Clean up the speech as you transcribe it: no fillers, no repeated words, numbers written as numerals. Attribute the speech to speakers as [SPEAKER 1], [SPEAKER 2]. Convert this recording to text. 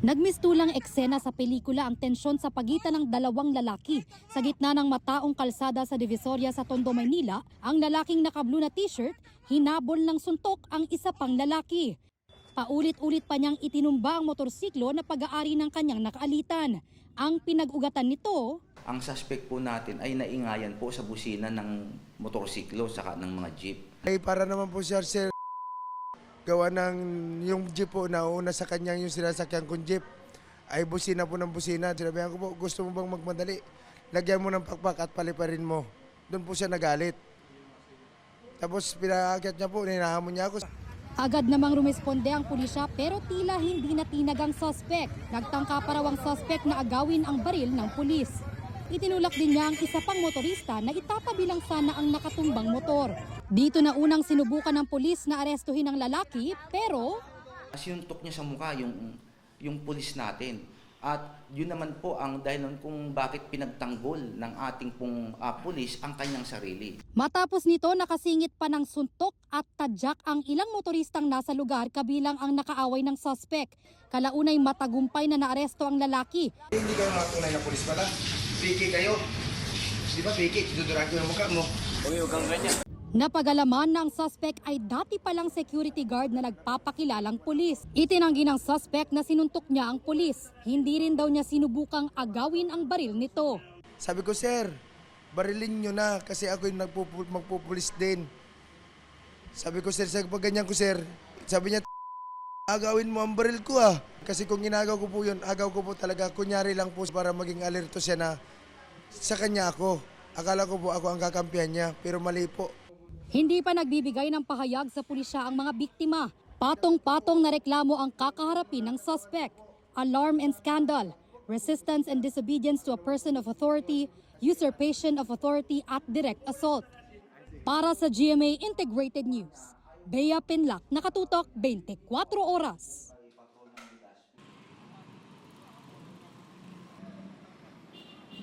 [SPEAKER 1] Nagmistulang eksena sa pelikula ang tensyon sa pagitan ng dalawang lalaki. Sa gitna ng mataong kalsada sa Divisoria sa Tondo, Maynila, ang lalaking naka-blue na t-shirt, hinabol ng suntok ang isa pang lalaki. Paulit-ulit pa niyang itinumba ang motorsiklo na pag-aari ng kanyang nakaalitan. Ang pinag-ugatan nito,
[SPEAKER 2] ang suspect po natin ay naingayan po sa busina ng motorsiklo saka ng mga jeep.
[SPEAKER 3] Ay para naman po siya, sir, gawa ng yung jeep po na una sa kanyang yung sinasakyan kong jeep ay busina po ng busina. Sinabihan ko po, gusto mo bang magmadali? Lagyan mo ng pakpak at paliparin mo. Doon po siya nagalit. Tapos pinaakyat niya po, ninahamon niya ako.
[SPEAKER 1] agad namang rumesponde ang pulisya pero tila hindi natinag ang suspect. Nagtangka pa raw ang suspect na agawin ang baril ng pulis. Itinulak din niya ang isa pang motorista na itatabi lang sana ang nakatumbang motor. Dito na unang sinubukan ng pulis na arestuhin ang lalaki pero
[SPEAKER 2] Sinuntok niya sa mukha yung pulis natin. At yun naman po ang dahilan kung bakit pinagtanggol ng ating pong pulis ang kanyang sarili.
[SPEAKER 1] matapos nito nakasingit pa ng suntok at tadyak ang ilang motoristang nasa lugar kabilang ang nakaaway ng suspect. Kalaunay matagumpay na naaresto ang lalaki.
[SPEAKER 3] Hindi kayo mga tunay na pulis pala. Piki kayo. Di ba piki? Dudurang ko yung mukha mo. Huwag kang ganyan.
[SPEAKER 1] Napagalaman na ang suspect ay dati palang security guard na nagpapakilalang pulis. Itinanggi ng suspect na sinuntok niya ang pulis. Hindi rin daw niya sinubukang agawin ang baril nito.
[SPEAKER 3] Sabi ko, sir, barilin nyo na kasi ako yung magpupulis din. Sabi ko, sir, sa ganyan ko, sir, sabi niya, agawin mo ang baril ko ah. Kasi kung ginagaw ko po yun, agaw ko po talaga, kunyari lang po para maging alerto siya na sa kanya ako. Akala ko po ako ang kakampihan niya, pero mali po.
[SPEAKER 1] Hindi pa nagbibigay ng pahayag sa pulisya ang mga biktima. Patong-patong na reklamo ang kakaharapin ng suspect. Alarm and scandal, resistance and disobedience to a person of authority, usurpation of authority at direct assault. Para sa GMA Integrated News, Bea Pinlac, Nakatutok 24 Oras.